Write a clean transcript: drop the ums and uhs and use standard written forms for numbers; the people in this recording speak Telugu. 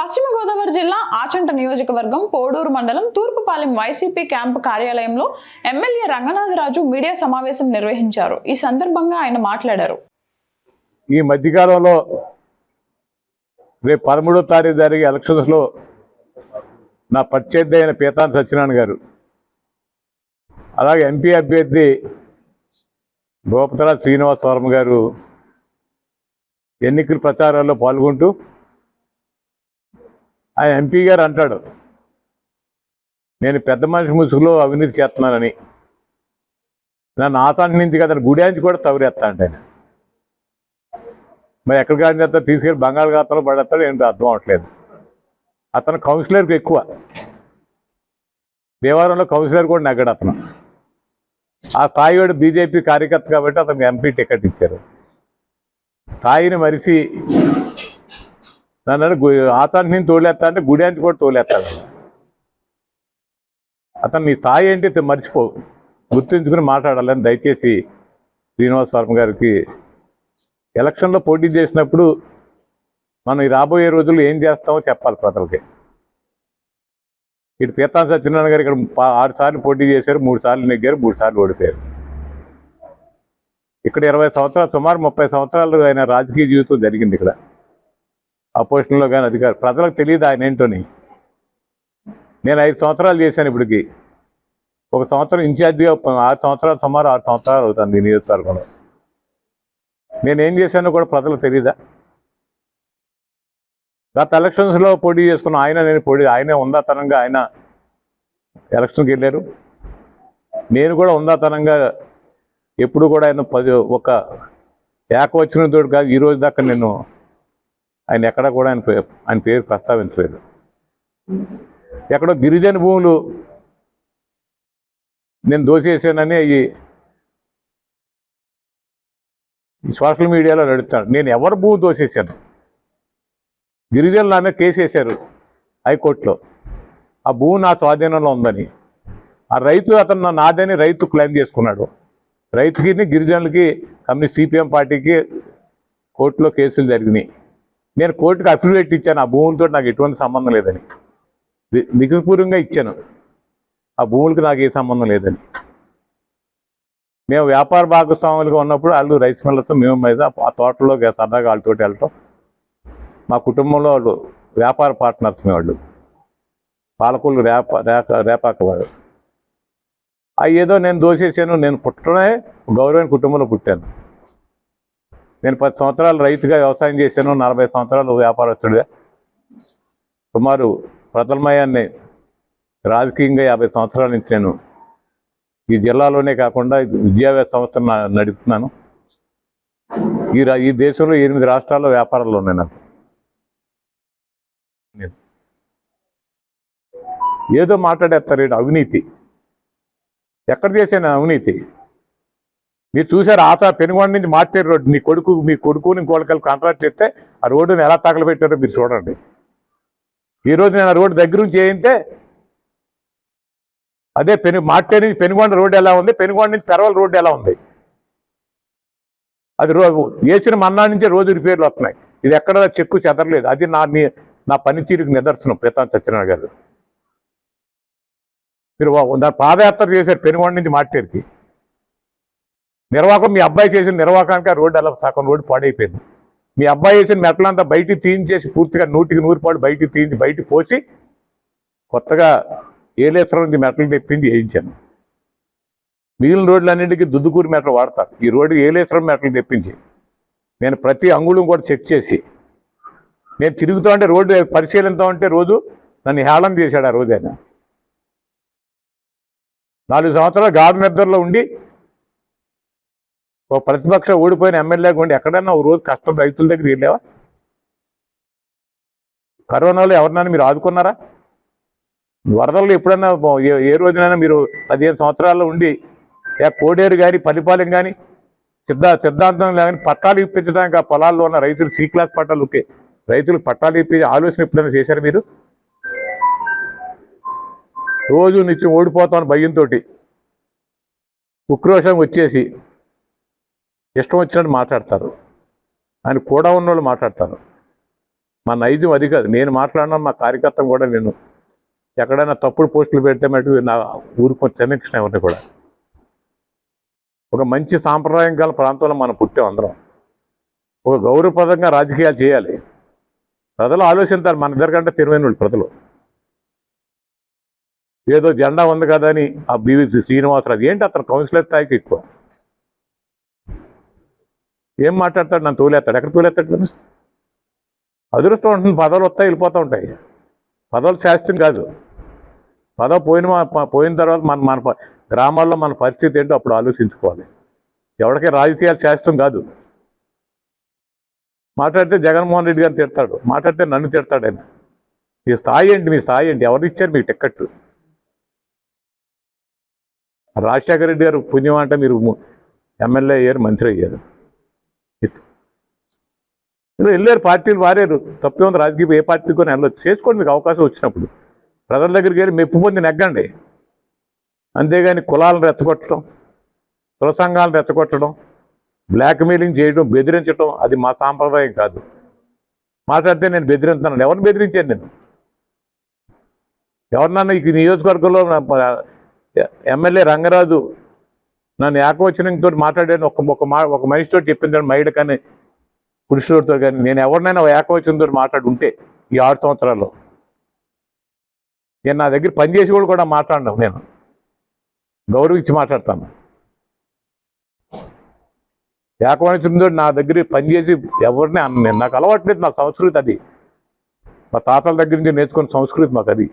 పశ్చిమ గోదావరి జిల్లా ఆచంట నియోజకవర్గం పోడూరు మండలం తూర్పుపాలెం వైసీపీ క్యాంపు కార్యాలయంలో ఎమ్మెల్యే రంగనాథరాజు మీడియా సమావేశం నిర్వహించారు. ఈ సందర్భంగా ఆయన మాట్లాడారు. ఈ మధ్యకాలంలో రేపు 13వ తారీఖు జరిగే ఎలక్షన్స్లో నా ప్రత్యర్థి అయిన పీతాన్ సత్యనారాయణ గారు, అలాగే ఎంపీ అభ్యర్థి గోపతరాజు శ్రీనివాస వర్మ గారు ఎన్నికల ప్రచారాల్లో పాల్గొంటూ ఆ ఎంపీ గారు అంటాడు, నేను పెద్ద మనిషి ముసుగులో అవినీతి చేస్తున్నానని. నన్ను ఆతాంటి నుంచి కదా గుడానికి కూడా తవరేస్తా అంటే ఆయన మరి ఎక్కడ గాడిని చేస్తా తీసుకెళ్ళి బంగాళాఖాతంలో పడేస్తాడు ఏంటో అర్థం అవట్లేదు. అతను కౌన్సిలర్కి ఎక్కువ, దేవాలయంలో కౌన్సిలర్ కూడా నెగ్గడు అతను. ఆ స్థాయి బీజేపీ కార్యకర్త కాబట్టి అతనికి ఎంపీ టికెట్ ఇచ్చారు. స్థాయిని మరిచి నన్ను ఆతాంటి నుంచి తోలేస్తా అంటే గుడానికి కూడా తోలేస్తాడు. అతను నీ స్థాయి ఏంటి మర్చిపో, గుర్తుంచుకుని మాట్లాడాలని దయచేసి శ్రీనివాస వర్మ గారికి ఎలక్షన్లో పోటీ చేసినప్పుడు మనం ఈ రాబోయే రోజుల్లో ఏం చేస్తామో చెప్పాలి ప్రజలకి. ఇటు పీతాన్ సత్యనారాయణ గారు ఇక్కడ 6 సార్లు పోటీ చేశారు, 3 సార్లు నెగ్గారు, 3 సార్లు ఓడిపోయారు. ఇక్కడ 20 సంవత్సరాలు, సుమారు 30 సంవత్సరాలు ఆయన రాజకీయ జీవితం జరిగింది ఇక్కడ. అపోజిషన్లో కానీ అధికారు ప్రజలకు తెలియదు ఆయన ఏంటోని. నేను 5 సంవత్సరాలు చేశాను ఇప్పటికి. 1 సంవత్సరం ఇన్ఛార్జిగా 6 సంవత్సరాలు, సుమారు 6 సంవత్సరాలు అవుతుంది ఈ నియోజకవర్గంలో. నేనేం చేశానో కూడా ప్రజలకు తెలియదా? గత ఎలక్షన్స్లో పోటీ చేసుకున్న ఆయనే ఉందాతనంగా ఆయన ఎలక్షన్కి వెళ్ళారు. నేను కూడా ఉందాతనంగా ఎప్పుడు కూడా ఆయన ఒక ఏకవచనంతో కాదు ఈ రోజు దాకా నేను ఆయన ఎక్కడ కూడా ఆయన పేరు ప్రస్తావించలేదు. ఎక్కడో గిరిజన భూములు నేను దోచేసానని ఈ సోషల్ మీడియాలో నడుస్తాను. నేను ఎవరు భూమి దోచేశాను? గిరిజనులు ఆమె కేసు వేశారు హైకోర్టులో, ఆ భూమి నా స్వాధీనంలో ఉందని. ఆ రైతు అతను నాదని రైతు క్లెయిమ్ చేసుకున్నాడు. రైతుకి గిరిజనులకి కమ్యూనిస్ట్ సిపిఎం పార్టీకి కోర్టులో కేసులు జరిగినాయి. నేను కోర్టుకు అఫిడవిట్ ఇచ్చాను, ఆ భూములతో నాకు ఎటువంటి సంబంధం లేదని. లిఖితపూర్వకంగా ఇచ్చాను, ఆ భూములకి నాకు ఏ సంబంధం లేదని. మేము వ్యాపార భాగస్వాములుగా ఉన్నప్పుడు వాళ్ళు రైస్ మిల్లర్తో మేము మీద ఆ తోటలో సరదాగా వాళ్ళతో వెళ్ళటం. మా కుటుంబంలో వాళ్ళు వ్యాపార పార్ట్నర్స్ వాళ్ళు, పాలకులు రేపాక వాడు. అవి ఏదో నేను దోషేసాను. నేను పుట్టడమే గౌరవమైన కుటుంబంలో పుట్టాను. నేను 10 సంవత్సరాలు రైతుగా వ్యవసాయం చేశాను, 40 సంవత్సరాలు వ్యాపారస్తుడిగా, సుమారు ప్రజలమయాన్ని రాజకీయంగా 50 సంవత్సరాల నుంచి నేను ఈ జిల్లాలోనే కాకుండా విద్యాభ్యాస సంస్థను నడుపుతున్నాను. ఈ దేశంలో 8 రాష్ట్రాల్లో వ్యాపారాలు ఉన్నాయి నాకు. ఏదో మాట్లాడేస్తారు అవినీతి. ఎక్కడ చేశాను అవినీతి? మీరు చూసారు పెనుగొండ నుంచి మార్టేరు రోడ్డు, మీ కొడుకుని ఇంకోళ్ళకి కాంట్రాక్ట్ చేస్తే ఆ రోడ్డుని ఎలా తగలబెట్టారో మీరు చూడండి. ఈరోజు నేను ఆ రోడ్డు దగ్గర నుంచి చేయితే అదే మార్టేరు నుంచి పెనుగొండ రోడ్డు ఎలా ఉంది, పెనుగొండ నుంచి పెరవల రోడ్డు ఎలా ఉంది? అది వేసిన మన్నాడు నుంచే రోజు రిపేర్లు వస్తున్నాయి. ఇది ఎక్కడ చెక్కు చెదరలేదు. అది నా పనితీరుకు నిదర్శనం పీతాన్ సత్యనారాయణ గారు. మీరు దాని పాదయాత్ర చేశారు పెనుగొండ నుంచి మార్టేరుకి. నిర్వాహకం మీ అబ్బాయి చేసిన నిర్వాహకానికి ఆ రోడ్డు అలా సగం రోడ్డు పాడైపోయింది. మీ అబ్బాయి చేసిన మెట్లంతా బయటికి తీయించేసి పూర్తిగా 100కి 100 పాడు బయటికి తీయించి బయటికి పోసి కొత్తగా ఏలేశ్వరం నుంచి మెట్లు తెప్పించి వేయించాను. మిగిలిన రోడ్లన్నింటికి దుద్దుకూరి మెట్లు వాడతారు. ఈ రోడ్డు ఏలేశ్వరం మెట్లు తెప్పించి నేను ప్రతి అంగుళం కూడా చెక్ చేసి, నేను తిరుగుతూ ఉంటే రోడ్డు పరిశీలిస్తూ ఉంటే రోజు నన్ను హేళన చేశాడు. ఆ రోజు ఆయన 4 సంవత్సరాలు గాఢ నిద్రలో ఉండి ఒక ప్రతిపక్ష ఓడిపోయిన ఎమ్మెల్యేగా ఉండి ఎక్కడైనా ఒక రోజు కష్టం రైతుల దగ్గర వెళ్ళావా? కరోనాలో ఎవరినైనా మీరు ఆదుకున్నారా? వరదల్లో ఎప్పుడైనా ఏ రోజునైనా మీరు 15 సంవత్సరాల్లో ఉండి కోడేరు కానీ పల్లిపాలెం కానీ సిద్ధాంతం కానీ పట్టాలు ఇప్పించడానికి ఆ పొలాల్లో ఉన్న రైతులు C క్లాస్ పట్టాలు రైతులకు పట్టాలు ఇప్పించే ఆలోచన ఎప్పుడైనా చేశారు మీరు? రోజు నిత్యం ఓడిపోతామని భయంతో ఉక్రోషం వచ్చేసి ఇష్టం వచ్చినట్టు మాట్లాడతారు. ఆయన కూడా ఉన్నోళ్ళు మాట్లాడతారు. మా నైజం అది కాదు. నేను మాట్లాడినా మా కార్యకర్తను కూడా నేను ఎక్కడైనా తప్పుడు పోస్టులు పెడితే మటు నా ఊరుకొని చెన్నకృష్ణ ఎవరిని కూడా. ఒక మంచి సాంప్రదాయం గల ప్రాంతంలో మనం పుట్టాం అందరం. ఒక గౌరవప్రదంగా రాజకీయాలు చేయాలి. ప్రజలు ఆలోచించాలి, మన దగ్గరకంటే తెలివైన వాళ్ళు ప్రజలు. ఏదో జెండా ఉంది కదా అని ఆ బివి శ్రీనివాసరావు ఏంటి అతను కౌన్సిలర్ స్థాయికి ఎక్కువ. ఏం మాట్లాడతాడు? నన్ను తోలేస్తాడు. ఎక్కడ తోలేస్తాడు కదా? అదృష్టం ఉంటుంది, పదవులు వస్తాయి వెళ్ళిపోతూ ఉంటాయి. పదవులు శాస్త్రం కాదు. పదవి పోయిన తర్వాత మన గ్రామాల్లో మన పరిస్థితి ఏంటో అప్పుడు ఆలోచించుకోవాలి. ఎవరికీ రాజకీయాలు శాస్త్రం కాదు. మాట్లాడితే జగన్మోహన్ రెడ్డి గారిని తిడతాడు, మాట్లాడితే నన్ను తిడతాడు. ఆయన మీ స్థాయి ఏంటి? మీ స్థాయి ఏంటి? ఎవరు ఇచ్చారు మీకు టిక్కెట్? రాజశేఖర రెడ్డి గారు పుణ్యం అంటే మీరు ఎమ్మెల్యే అయ్యారు, మంత్రి అయ్యారు, వెళ్ళారు, పార్టీలు మారారు. తప్పే ఉంది. రాజకీయ ఏ పార్టీ కొని వెళ్ళొచ్చు, చేసుకోండి మీకు అవకాశం వచ్చినప్పుడు. ప్రజల దగ్గరికి వెళ్ళి మెప్పు పొంది నెగ్గండి. అంతేగాని కులాలను రెచ్చగొట్టడం, కుల సంఘాలను రెచ్చగొట్టడం, బ్లాక్మెయిలింగ్ చేయడం, బెదిరించడం అది మా సాంప్రదాయం కాదు. మాట్లాడితే నేను బెదిరించాను. ఎవరిని బెదిరించాను నేను? ఎవరినన్నా ఈ నియోజకవర్గంలో ఎమ్మెల్యే రంగరాజు నన్ను ఏకవచనంతో మాట్లాడాను, ఒక మనిషితో చెప్పింది, మహిళ కానీ పురుషులతో కానీ. నేను ఎవరినైనా ఏకవచనంతో మాట్లాడి ఉంటే ఈ 6 సంవత్సరాల్లో నేను నా దగ్గర పనిచేసి కూడా మాట్లాడినాను. నేను గౌరవించి మాట్లాడతాను. ఏకవచనంతో నా దగ్గర పనిచేసి ఎవరిని అన్న, నాకు అలవాట్లేదు. నా సంస్కృతి అది, మా తాతల దగ్గర నుంచి నేర్చుకున్న సంస్కృతి మాకు అది.